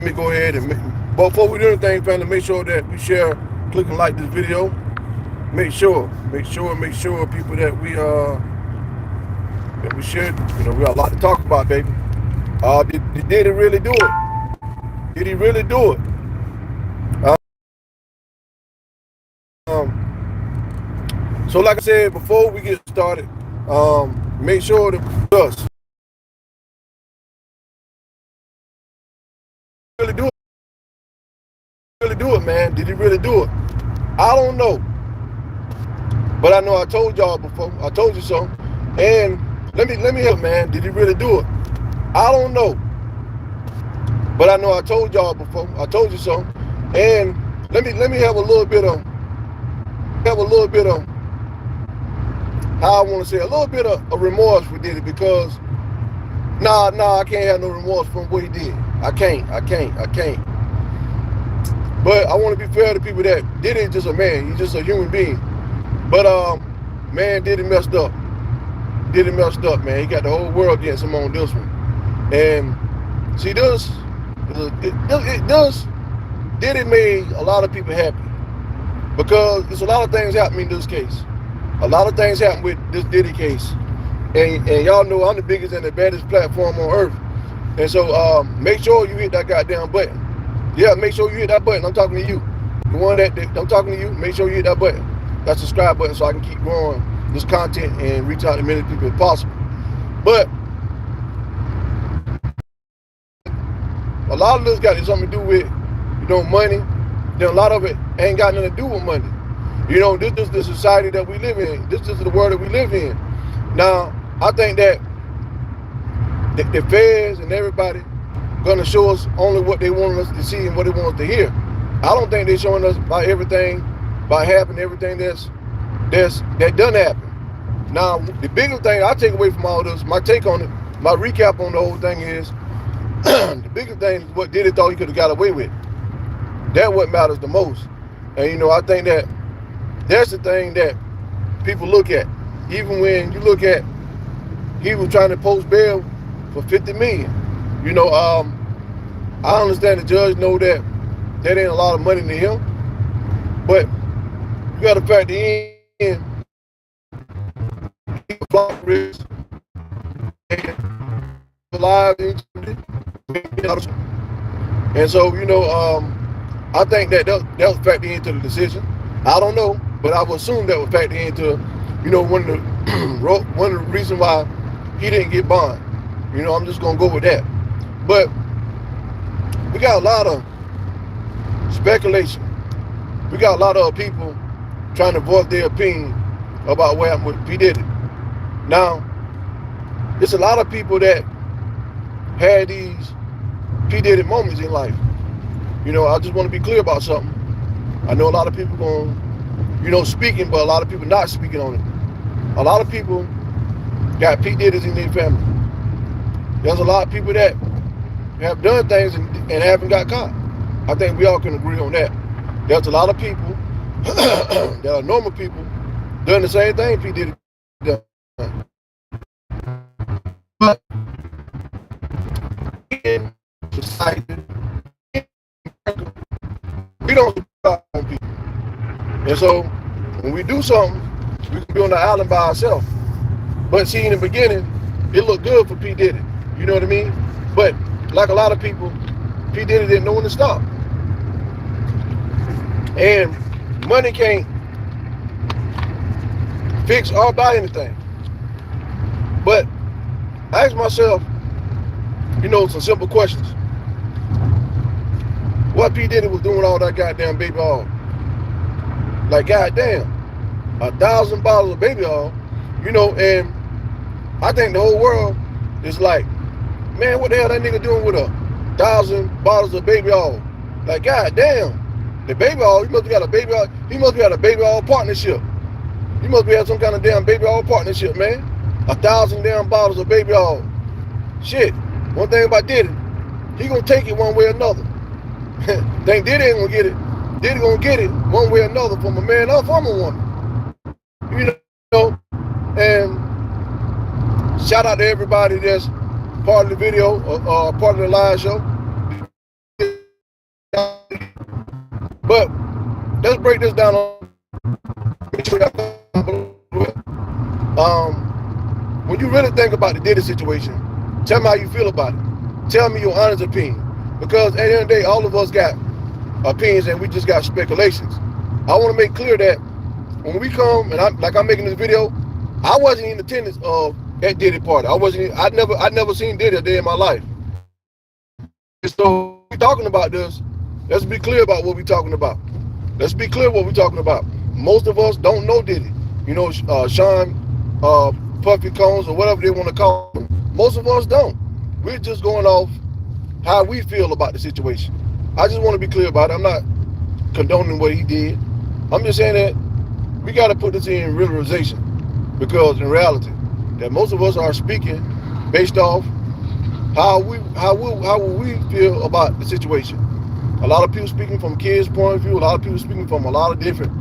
me go ahead and but before we do anything, family, make sure that we share, click and like this video. Make sure people that we share. We got a lot to talk about, baby. Did he really do it? Did he really do it? So like I said before we get started, make sure that us really do it. Really do it, man. Did he really do it? I don't know, but I know I told y'all before. I told you so. And let me help, man. Did he really do it? I don't know, but I know I told y'all before. I told you so. And let me have a little bit of how I want to say a little bit of remorse for Diddy because I can't have no remorse from what he did. I can't. But I want to be fair to people that Diddy is just a man. He's just a human being. But man, Diddy messed up. Diddy messed up, man. He got the whole world against him on this one. And see, it does. Diddy made a lot of people happy because there's a lot of things happening in this case. A lot of things happen with this Diddy case. And y'all know I'm the biggest and the baddest platform on earth. And so make sure you hit that goddamn button. Yeah, make sure you hit that button. I'm talking to you. The one that I'm talking to you, make sure you hit that button. That subscribe button so I can keep growing this content and reach out to as many people as possible. But a lot of this got something to do with, money. Then a lot of it ain't got nothing to do with money. This is the society that we live in. This is the world that we live in. Now, I think that the feds and everybody gonna show us only what they want us to see and what they want us to hear. I don't think they're showing us by having everything that done happen. Now, the biggest thing I take away from all this, my take on it, my recap on the whole thing is, the biggest thing is what Diddy thought he could have got away with. That's what matters the most. And I think that that's the thing that people look at. Even when you look at, he was trying to post bail for $50 million. I understand the judge know that ain't a lot of money to him, but you got to factor in he was risk and alive, and so I think that was factored into the decision. I don't know, but I would assume that was factored into one of the reasons why he didn't get bond. I'm just gonna go with that. But we got a lot of speculation. We got a lot of people trying to voice their opinion about what happened with P. Diddy. Now, there's a lot of people that had these P. Diddy moments in life. I just want to be clear about something. I know a lot of people going, speaking, but a lot of people not speaking on it. A lot of people got P. Diddy's in their family. There's a lot of people that have done things and haven't got caught. I think we all can agree on that. There's a lot of people that are normal people doing the same thing P. Diddy done. But in society, we don't stop on people. And so when we do something, we can be on the island by ourselves. But see, in the beginning, it looked good for P. Diddy. You know what I mean? But like a lot of people, P. Diddy didn't know when to stop. And money can't fix or buy anything. But I asked myself, some simple questions. What P. Diddy was doing all that goddamn baby oil? Like, goddamn, 1,000 bottles of baby oil, and I think the whole world is like, man, what the hell that nigga doing with 1,000 bottles of baby oil? Like, goddamn, the baby oil, he must have got a baby oil, he must be at a baby oil partnership. He must be at some kind of damn baby oil partnership, man. 1,000 damn bottles of baby oil. Shit, one thing about Diddy, he gonna take it one way or another. Think Diddy ain't gonna get it. Diddy gonna get it one way or another from a man or from a woman. And shout out to everybody that's part of the video or part of the live show. But let's break this down. When you really think about the Diddy situation, tell me how you feel about it. Tell me your honest opinion. Because at the end of the day, all of us got opinions and we just got speculations. I want to make clear that when we come, and I'm making this video, I wasn't in attendance of that Diddy party. I never seen Diddy a day in my life. And so we talking about this. Let's be clear about what we're talking about. Let's be clear what we're talking about. Most of us don't know Diddy. You know, Sean, Puffy Combs, or whatever they want to call him. Most of us don't. We're just going off how we feel about the situation. I just want to be clear about it. I'm not condoning what he did. I'm just saying that we got to put this in realization, because in reality, that most of us are speaking based off how will we feel about the situation. A lot of people speaking from kids' point of view. A lot of people speaking from a lot of different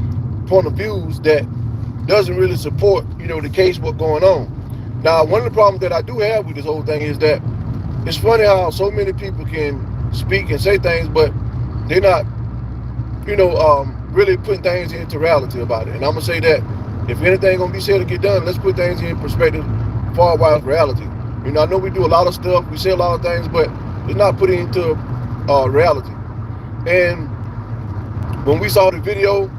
point of views that doesn't really support, the case what's going on. Now, one of the problems that I do have with this whole thing is that it's funny how so many people can speak and say things, but they're not, really putting things into reality about it. And I'm gonna say that if anything gonna be said to get done, let's put things in perspective, far wide reality. I know we do a lot of stuff, we say a lot of things, but it's not put into reality. And when we saw the video,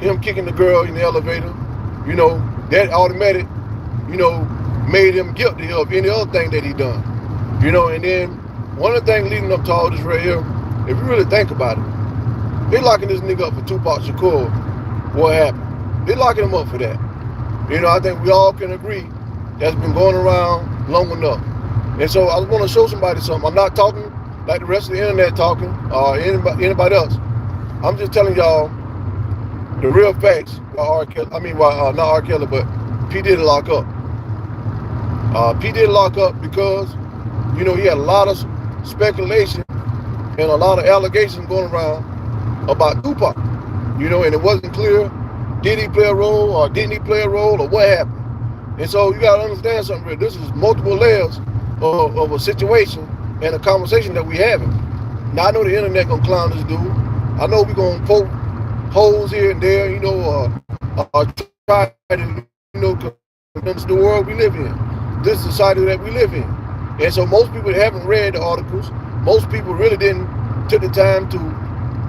him kicking the girl in the elevator, that automatic, made him guilty of any other thing that he done. And then one of the things leading up to all this right here, if you really think about it, they locking this nigga up for Tupac Shakur. What happened? They locking him up for that. I think we all can agree that's been going around long enough. And so I want to show somebody something. I'm not talking like the rest of the internet talking, or anybody else. I'm just telling y'all the real facts. Not R. Kelly, but P. Diddy lock up. P. Diddy lock up because, he had a lot of speculation and a lot of allegations going around about Tupac. And it wasn't clear, did he play a role or didn't he play a role or what happened? And so you got to understand something real. This is multiple layers of a situation and a conversation that we having. Now, I know the internet gonna clown this dude. I know we gonna poke holes here and there, or try to, convince the world we live in. This society that we live in. And so most people haven't read the articles. Most people really didn't took the time to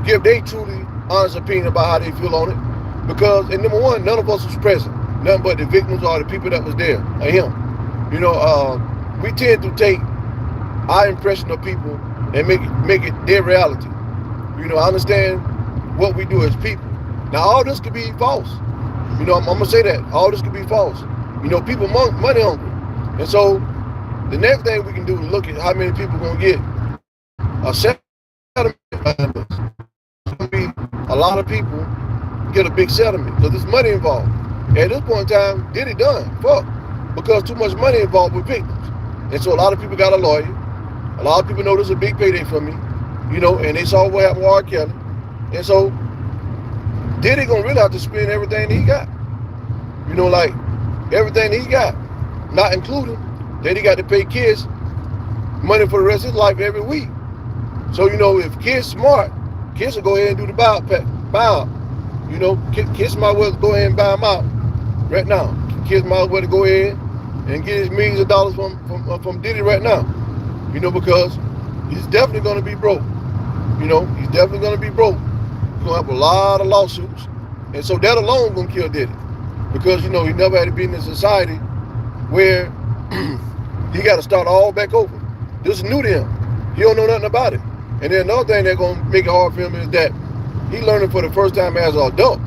give their truly honest opinion about how they feel on it. Because, and number one, none of us was present. Nothing but the victims or the people that was there, or him. We tend to take our impression of people and make it their reality. I understand what we do as people. Now, all this could be false. I'm gonna say that all this could be false. People money hungry, and so the next thing we can do is look at how many people gonna get a settlement. It's gonna be a lot of people get a big settlement because there's money involved. At this point in time, Diddy done fuck because too much money involved with victims, and so a lot of people got a lawyer. A lot of people know this is a big payday for me, and they saw what happened with R. Kelly. And so Diddy gonna really have to spend everything he got. Like everything he got, not including that he got to pay Kiss money for the rest of his life every week. So, if Kiss smart, Kiss will go ahead and do the buyout. Kiss might well go ahead and buy him out right now. Kiss might well go ahead and get his millions of dollars from Diddy right now. Because he's definitely going to be broke. He's definitely going to be broke. He's going to have a lot of lawsuits. And so that alone going to kill Diddy. Because, he never had to be in a society where he got to start all back over. This is new to him. He don't know nothing about it. And then another thing that's going to make it hard for him is that he learning for the first time as an adult.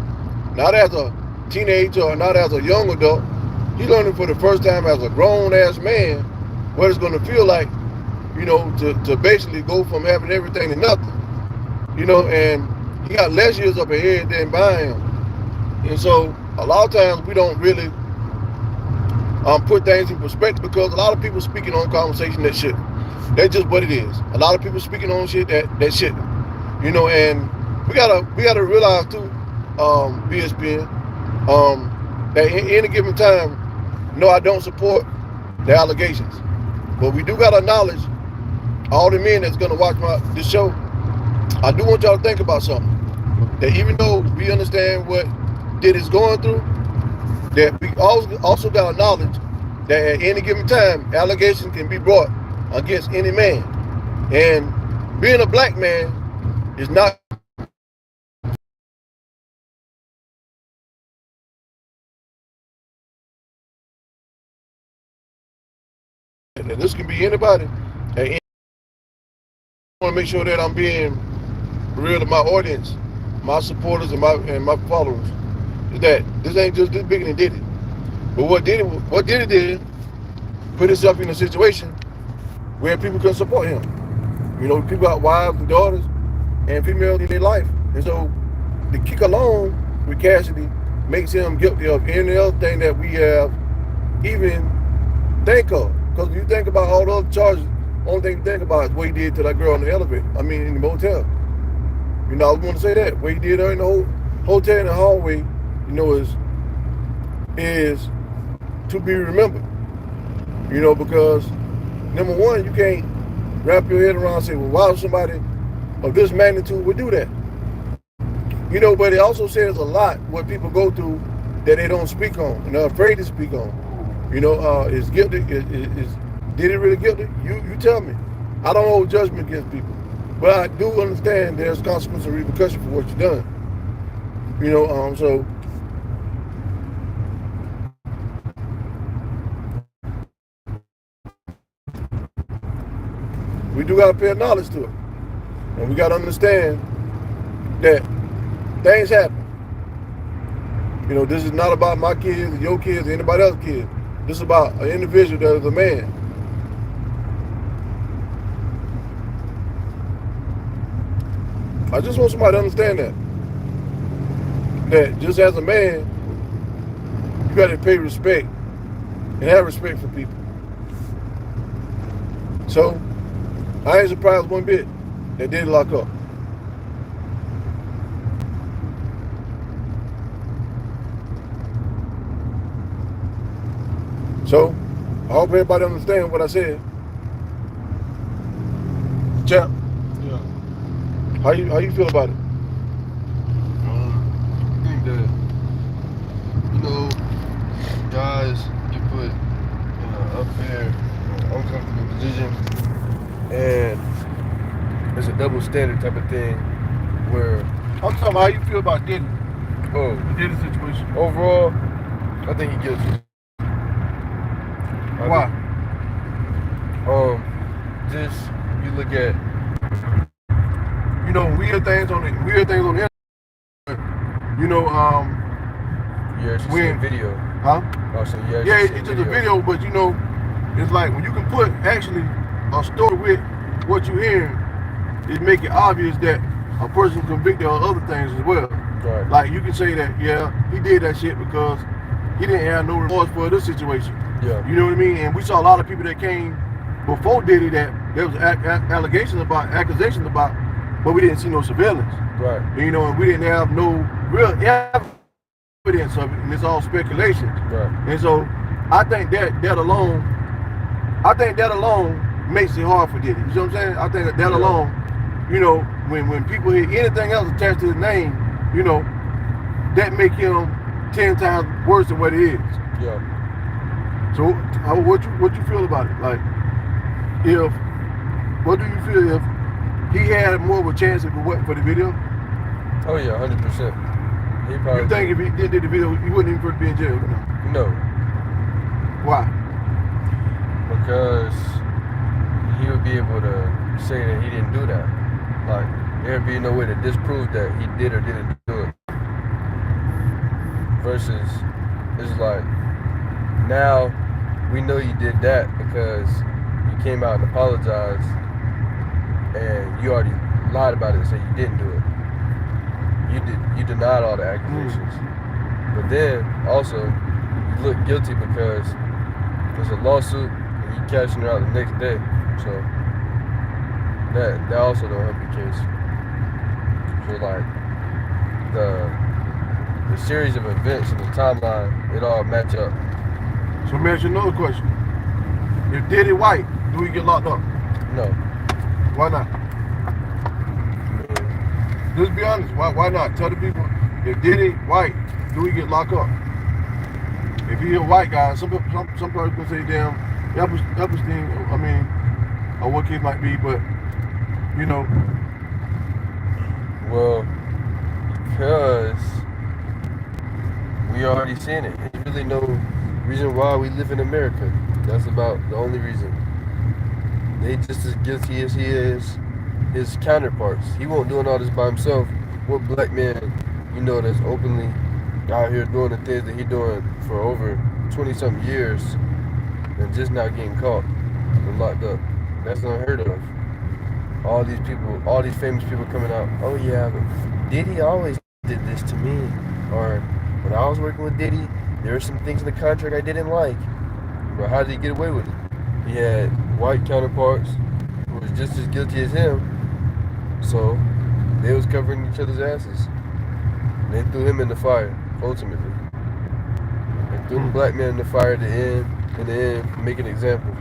Not as a teenager or not as a young adult. He learning for the first time as a grown-ass man what it's going to feel like, to basically go from having everything to nothing. And he got less years up ahead than behind him. And so a lot of times we don't really put things in perspective because a lot of people speaking on conversation that shit. That's just what it is. A lot of people speaking on shit that shit. And we gotta realize too, BSPN, that in any given time, no, I don't support the allegations. But we do gotta acknowledge all the men that's gonna watch this show. I do want y'all to think about something. that even though we understand what Diddy's going through, that we also got to acknowledge that at any given time, allegations can be brought against any man. And being a black man is not. And this can be anybody. And I want to make sure that I'm being real to my audience, my supporters, and my followers. Is that this ain't just this bigger than Diddy. But what Diddy did, put himself in a situation where people can support him. You know, people got wives and daughters and females in their life. And so the kick along with Cassidy makes him guilty of any other thing that we have even think of. Because you think about all the other charges, the only thing you think about is what he did to that girl in the elevator. I mean, in the motel. You know, I was going to say that. What he did her in the hotel in the hallway, you know, is to be remembered. You know, because number one, you can't wrap your head around and say, well, why would somebody of this magnitude would do that? You know, but it also says a lot what people go through that they don't speak on and are afraid to speak on. You know, is guilty? Is Diddy really guilty? You tell me. I don't hold judgment against people, but I do understand there's consequence and repercussion for what you've done. You know, so we do got to pay knowledge to it, and we got to understand that things happen. You know, this is not about my kids, your kids, or anybody else's kids. This is about an individual that is a man. I just want somebody to understand that just as a man, you got to pay respect and have respect for people. So I ain't surprised one bit that they didn't lock up. So I hope everybody understands what I said. Champ. Yeah. How you feel about it? I think that, you know, guys get put in an unfair, uncomfortable position, and it's a double standard type of thing where I'm talking about how you feel about Diddy. oh, The Diddy situation. overall, I think he guilty. Why? Just you look at, You know, weird things on the internet. You know, yeah, it's just when- a video. huh? Oh, so yeah, Yeah, it's just a video, but you know, it's like when you can put actually a story with what you hearing, it make it obvious that a person convicted of other things as well. Right. Like you can say that, yeah, he did that shit because he didn't have no remorse for this situation. Yeah. You know what I mean? And we saw a lot of people that came before Diddy that there was accusations about, but we didn't see no surveillance. Right. And, you know, and we didn't have no real evidence of it, and it's all speculation. Right. And so I think that alone makes it hard for Diddy. You know what I'm saying? I think that alone, you know, when people hear anything else attached to his name, you know, that make him 10 times worse than what it is. Yeah. So what you feel about it? Like, what do you feel if he had more of a chance for the video? Oh yeah, 100%. He probably. You think if he did the video, he wouldn't even first be in jail? No. Why? Because he would be able to say that he didn't do that. Like, there'd be no way to disprove that he did or didn't do it. Versus, it's like, now we know you did that because you came out and apologized and you already lied about it and said you didn't do it. You denied all the accusations. But then also you look guilty because there's a lawsuit and you cashing it out the next day. So that also don't help your case. So like the series of events and the timeline, it all match up. So let me ask you another question. If Diddy white, do he get locked up? No. Why not? Let's be honest. Why not? Tell the people, if Diddy white, do he get locked up? If he a white guy, some people can say, damn, Epstein, I mean, or what case might be, but, you know. Well, because we already seen it. There's really no reason why we live in America. That's about the only reason. They just as guilty as he is his counterparts. He won't doing all this by himself. What black man, that's openly out here doing the things that he doing for over 20-something years and just now getting caught and locked up? That's unheard of. All these people, all these famous people coming out, oh yeah, but Diddy always did this to me. Or when I was working with Diddy, there were some things in the contract I didn't like. But how did he get away with it? He had white counterparts who was just as guilty as him. So they was covering each other's asses. And they threw him in the fire, ultimately. They threw the black man in the fire at the end, to make an example.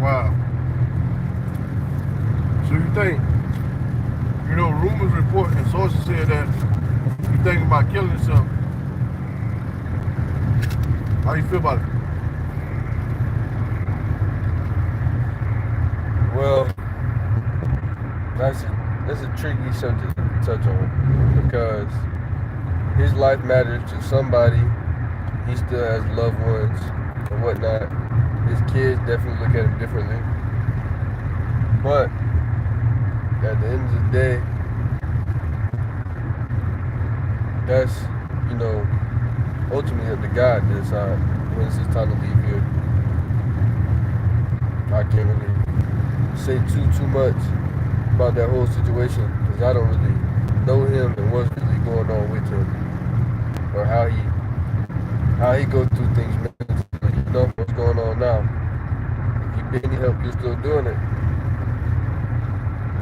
Wow. So you think, rumors report and sources said that you thinking about killing yourself. How you feel about it? Well, that's a tricky subject to touch on because his life matters to somebody. He still has loved ones and whatnot. His kids definitely look at him differently. But at the end of the day, that's, ultimately up to God to decide when it's his time to leave here. I can't really say too much about that whole situation because I don't really know him and what's really going on with him or how he goes through things mentally, what's going on now. If you need help, you're still doing it,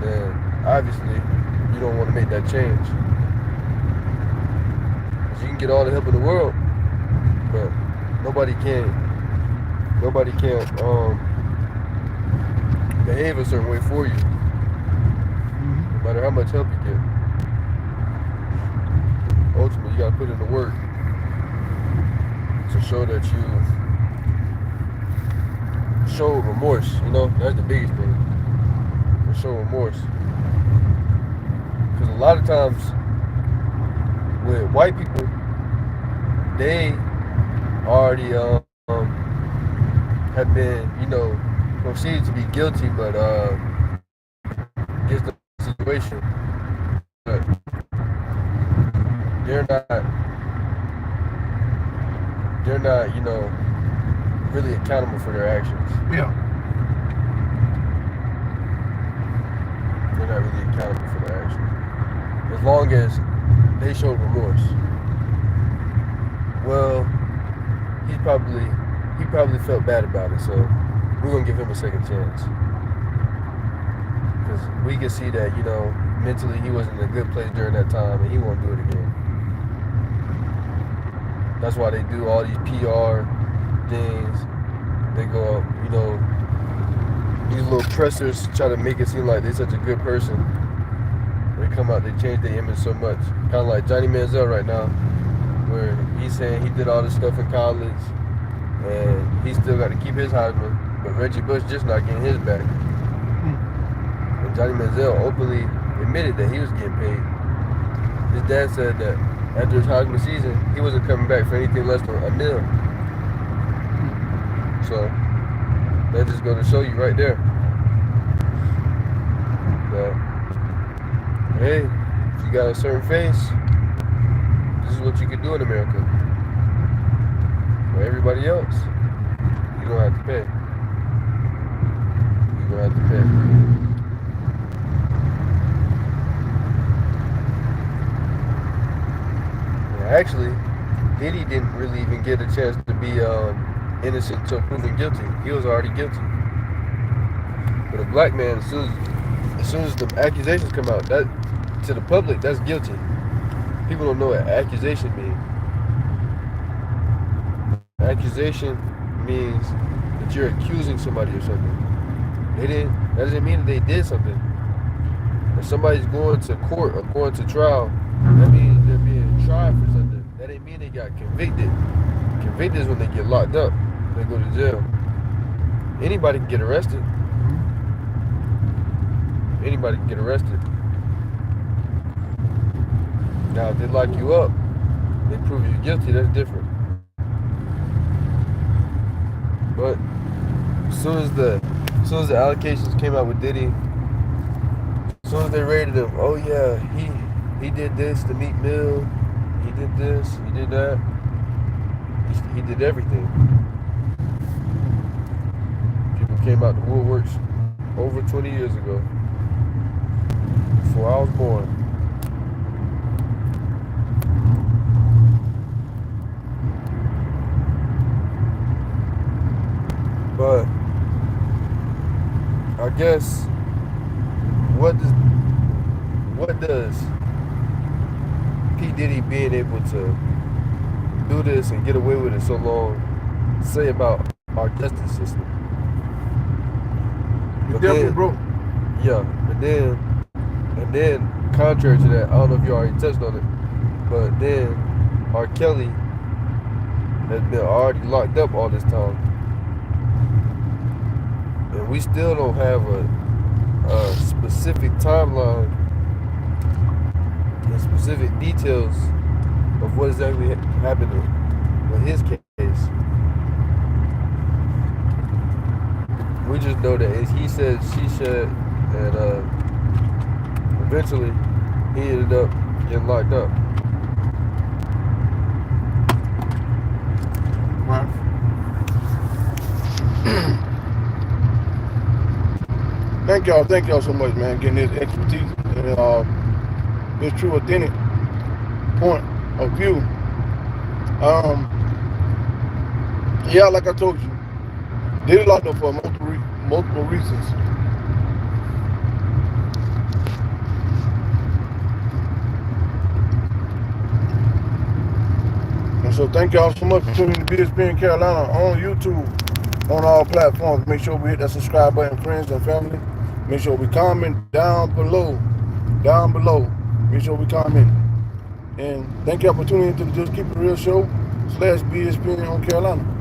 then obviously you don't want to make that change. Because you can get all the help in the world, but nobody can behave a certain way for you, no matter how much help you get. Ultimately, you gotta put in the work to show that you show remorse. That's the biggest thing. To show remorse, because a lot of times with white people, they already have been, proceeded to be guilty, but against the situation, but they're not, really accountable for their actions. Yeah. They're not really accountable for their actions. As long as they show remorse. Well, he probably felt bad about it, so we're gonna give him a second chance. Because we can see that, mentally he wasn't in a good place during that time and he won't do it again. That's why they do all these PR things. They go up, these little pressers try to make it seem like they're such a good person. They come out, they change their image so much. Kind of like Johnny Manziel right now, where he's saying he did all this stuff in college and he still got to keep his Heisman, but Reggie Bush just not getting his back. And Johnny Manziel openly admitted that he was getting paid. His dad said that after his Heisman season, he wasn't coming back for anything less than $1 million. So that just goes to show you right there that, hey, if you got a certain face, this is what you can do in America. For everybody else, you're going to have to pay. You're going to have to pay. And actually, Diddy didn't really even get a chance to be innocent until proven guilty. He was already guilty. But a black man, as soon as the accusations come out, that to the public, that's guilty. People don't know what accusation means. Accusation means that you're accusing somebody of something. They didn't. That doesn't mean that they did something. If somebody's going to court or going to trial, that means they're being tried for something. That ain't mean they got convicted. Convicted is when they get locked up. They go to jail. Anybody can get arrested. Anybody can get arrested. Now, if they lock you up, they prove you guilty. That's different. But as soon as the allocations came out with Diddy, as soon as they rated him, oh yeah, he did this to Meek Mill, he did this, he did that, he did everything. People came out the woodworks over 20 years ago, before I was born. But I guess what does P. Diddy being able to do this and get away with it so long say about our justice system? He's definitely broke. Yeah, and then contrary to that, I don't know if you already touched on it, but then R. Kelly has been already locked up all this time. And we still don't have a specific timeline and specific details of what exactly happened with his case. We just know that it's he said, she said, and eventually he ended up getting locked up. Right. Thank y'all so much, man, getting this expertise and this true authentic point of view. Yeah, like I told you, Diddy locked up for multiple reasons. And so thank y'all so much for tuning in to BSP in Carolina on YouTube, on all platforms. Make sure we hit that subscribe button, friends and family. Make sure we comment down below. Make sure we comment. And thank y'all for tuning in to the Just Keep It Real show / BSP on Carolina.